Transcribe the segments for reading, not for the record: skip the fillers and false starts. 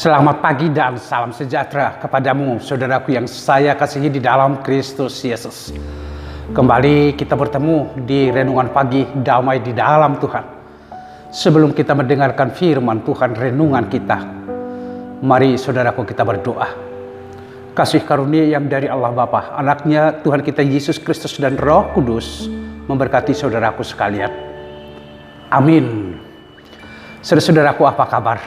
Selamat pagi dan salam sejahtera kepadamu, saudaraku yang saya kasihi di dalam Kristus Yesus. Kembali kita bertemu di renungan pagi damai di dalam Tuhan. Sebelum kita mendengarkan firman Tuhan renungan kita, mari saudaraku kita berdoa. Kasih karunia yang dari Allah Bapa, anaknya Tuhan kita Yesus Kristus dan Roh Kudus memberkati saudaraku sekalian. Amin. Saudaraku, apa kabar?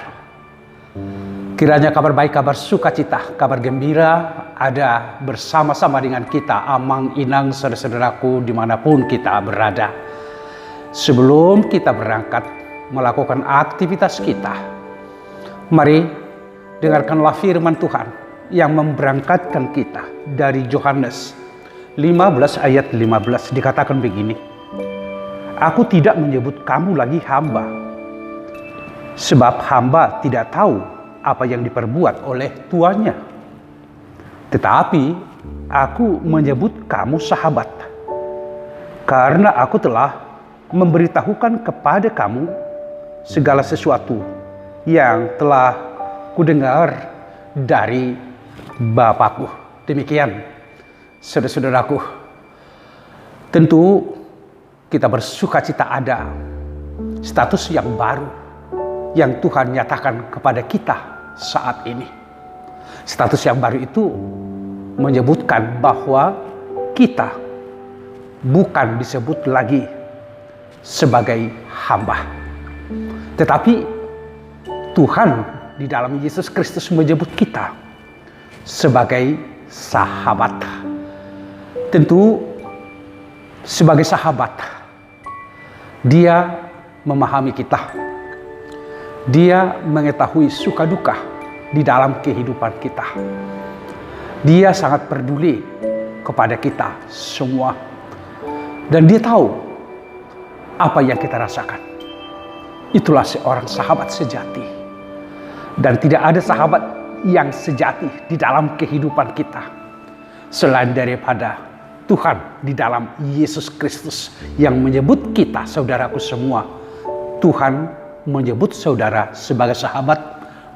Kiranya kabar baik, kabar sukacita, kabar gembira ada bersama-sama dengan kita, amang inang saudara-saudaraku dimanapun kita berada. Sebelum kita berangkat melakukan aktivitas kita, mari dengarkanlah firman Tuhan yang memberangkatkan kita dari Yohanes 15 ayat 15 dikatakan begini. Aku tidak menyebut kamu lagi hamba, sebab hamba tidak tahu apa yang diperbuat oleh tuannya. Tetapi aku menyebut kamu sahabat, karena aku telah memberitahukan kepada kamu segala sesuatu yang telah kudengar dari Bapakku. Demikian, saudara-saudaraku, tentu kita bersukacita ada status yang baru yang Tuhan nyatakan kepada kita saat ini. Status yang baru itu menyebutkan bahwa kita bukan disebut lagi sebagai hamba, tetapi Tuhan di dalam Yesus Kristus menyebut kita sebagai sahabat. Tentu sebagai sahabat, Dia memahami kita. Dia mengetahui suka duka di dalam kehidupan kita. Dia sangat peduli kepada kita semua. Dan Dia tahu apa yang kita rasakan. Itulah seorang sahabat sejati. Dan tidak ada sahabat yang sejati di dalam kehidupan kita selain daripada Tuhan di dalam Yesus Kristus yang menyebut kita, saudaraku semua. Tuhan menyebut saudara sebagai sahabat,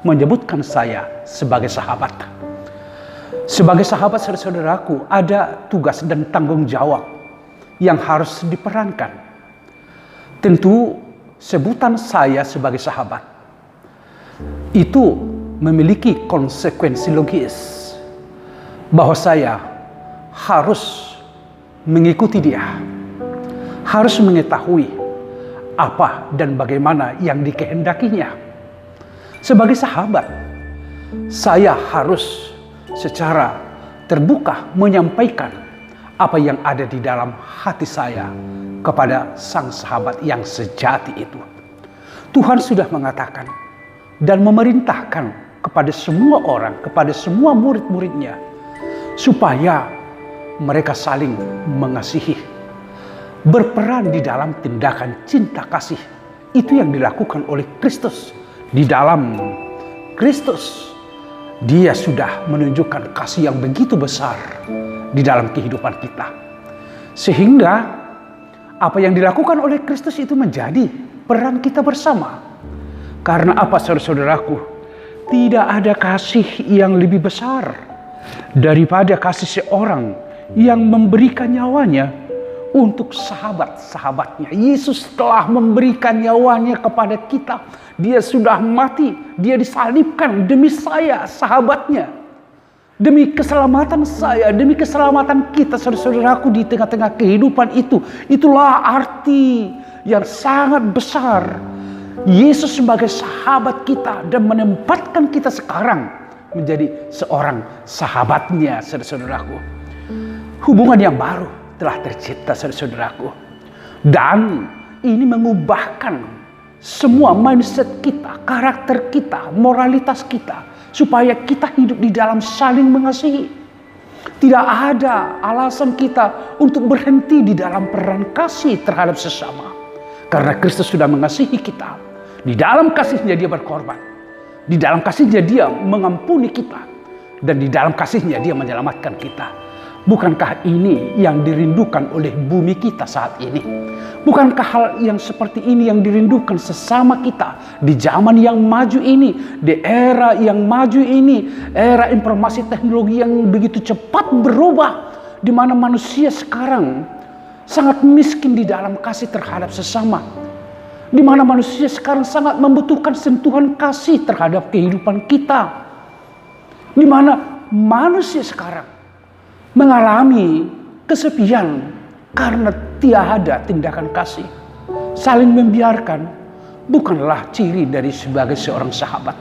menyebutkan saya sebagai sahabat. Sebagai sahabat, saudaraku, ada tugas dan tanggung jawab yang harus diperankan. Tentu sebutan saya sebagai sahabat itu memiliki konsekuensi logis, bahwa saya harus mengikuti Dia, harus mengetahui apa dan bagaimana yang dikehendakinya. Sebagai sahabat, saya harus secara terbuka menyampaikan apa yang ada di dalam hati saya kepada sang sahabat yang sejati itu. Tuhan sudah mengatakan dan memerintahkan kepada semua orang, kepada semua murid-muridnya, supaya mereka saling mengasihi, berperan di dalam tindakan cinta kasih. Itu yang dilakukan oleh Kristus. Di dalam Kristus, Dia sudah menunjukkan kasih yang begitu besar di dalam kehidupan kita. Sehingga apa yang dilakukan oleh Kristus itu menjadi peran kita bersama. Karena apa, saudara-saudaraku? Tidak ada kasih yang lebih besar daripada kasih seorang yang memberikan nyawanya untuk sahabat-sahabatnya. Yesus telah memberikan nyawanya kepada kita. Dia sudah mati, Dia disalibkan demi saya, sahabatnya. Demi keselamatan saya, demi keselamatan kita, saudara-saudaraku, di tengah-tengah kehidupan itu. Itulah arti yang sangat besar Yesus sebagai sahabat kita dan menempatkan kita sekarang menjadi seorang sahabatnya, saudara-saudaraku. Hubungan yang baru telah tercipta, saudara-saudaraku. Dan ini mengubahkan semua mindset kita, karakter kita, moralitas kita, supaya kita hidup di dalam saling mengasihi. Tidak ada alasan kita untuk berhenti di dalam peran kasih terhadap sesama. Karena Kristus sudah mengasihi kita. Di dalam kasihnya Dia berkorban. Di dalam kasihnya Dia mengampuni kita. Dan di dalam kasihnya Dia menyelamatkan kita. Bukankah ini yang dirindukan oleh bumi kita saat ini? Bukankah hal yang seperti ini yang dirindukan sesama kita di zaman yang maju ini, di era yang maju ini, era informasi teknologi yang begitu cepat berubah, di mana manusia sekarang sangat miskin di dalam kasih terhadap sesama, di mana manusia sekarang sangat membutuhkan sentuhan kasih terhadap kehidupan kita, di mana manusia sekarang mengalami kesepian karena tiada tindakan kasih. Saling membiarkan bukanlah ciri dari sebagai seorang sahabat.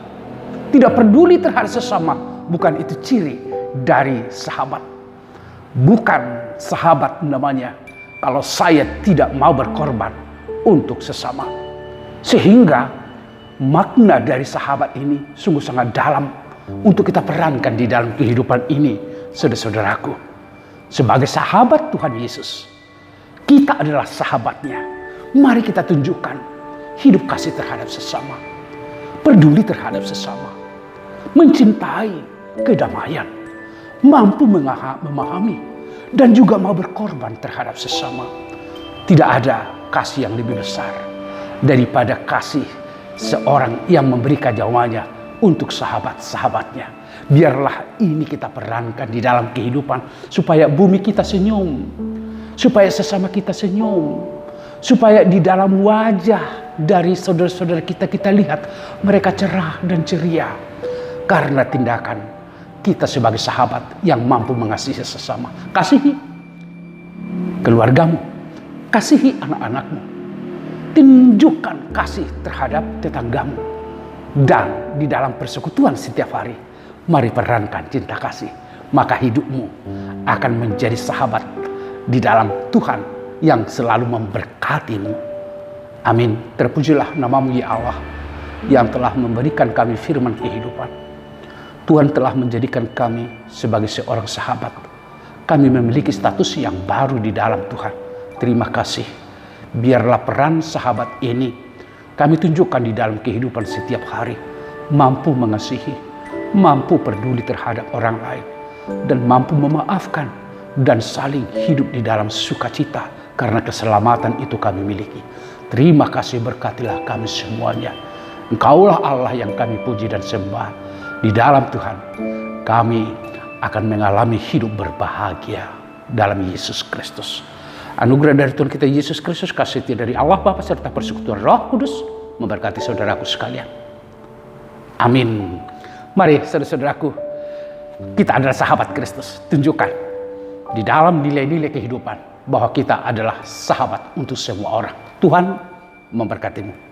Tidak peduli terhadap sesama, bukan itu ciri dari sahabat. Bukan sahabat namanya kalau saya tidak mau berkorban untuk sesama. Sehingga makna dari sahabat ini sungguh sangat dalam untuk kita perankan di dalam kehidupan ini. Saudara-saudaraku, sebagai sahabat Tuhan Yesus, kita adalah sahabatnya. Mari kita tunjukkan hidup kasih terhadap sesama, peduli terhadap sesama, mencintai kedamaian, mampu memahami, dan juga mau berkorban terhadap sesama. Tidak ada kasih yang lebih besar daripada kasih seorang yang memberikan nyawanya untuk sahabat-sahabatnya. Biarlah ini kita perankan di dalam kehidupan supaya bumi kita senyum, supaya sesama kita senyum, supaya di dalam wajah dari saudara-saudara kita lihat mereka cerah dan ceria karena tindakan kita sebagai sahabat yang mampu mengasihi sesama. Kasihi keluargamu, kasihi anak-anakmu, tunjukkan kasih terhadap tetanggamu, dan di dalam persekutuan setiap hari mari perankan cinta kasih, maka hidupmu akan menjadi sahabat di dalam Tuhan yang selalu memberkatimu. Amin. Terpujilah namamu ya Allah, yang telah memberikan kami firman kehidupan. Tuhan telah menjadikan kami sebagai seorang sahabat. Kami memiliki status yang baru di dalam Tuhan. Terima kasih. Biarlah peran sahabat ini kami tunjukkan di dalam kehidupan setiap hari. Mampu mengasihi, mampu peduli terhadap orang lain, dan mampu memaafkan dan saling hidup di dalam sukacita karena keselamatan itu kami miliki. Terima kasih, berkatilah kami semuanya. Engkaulah Allah yang kami puji dan sembah. Di dalam Tuhan kami akan mengalami hidup berbahagia dalam Yesus Kristus. Anugerah dari Tuhan kita Yesus Kristus, kasih dari Allah Bapa serta persekutuan Roh Kudus memberkati saudaraku sekalian. Amin. Mari saudara-saudaraku, kita adalah sahabat Kristus. Tunjukkan di dalam nilai-nilai kehidupan bahwa kita adalah sahabat untuk semua orang. Tuhan memberkatimu.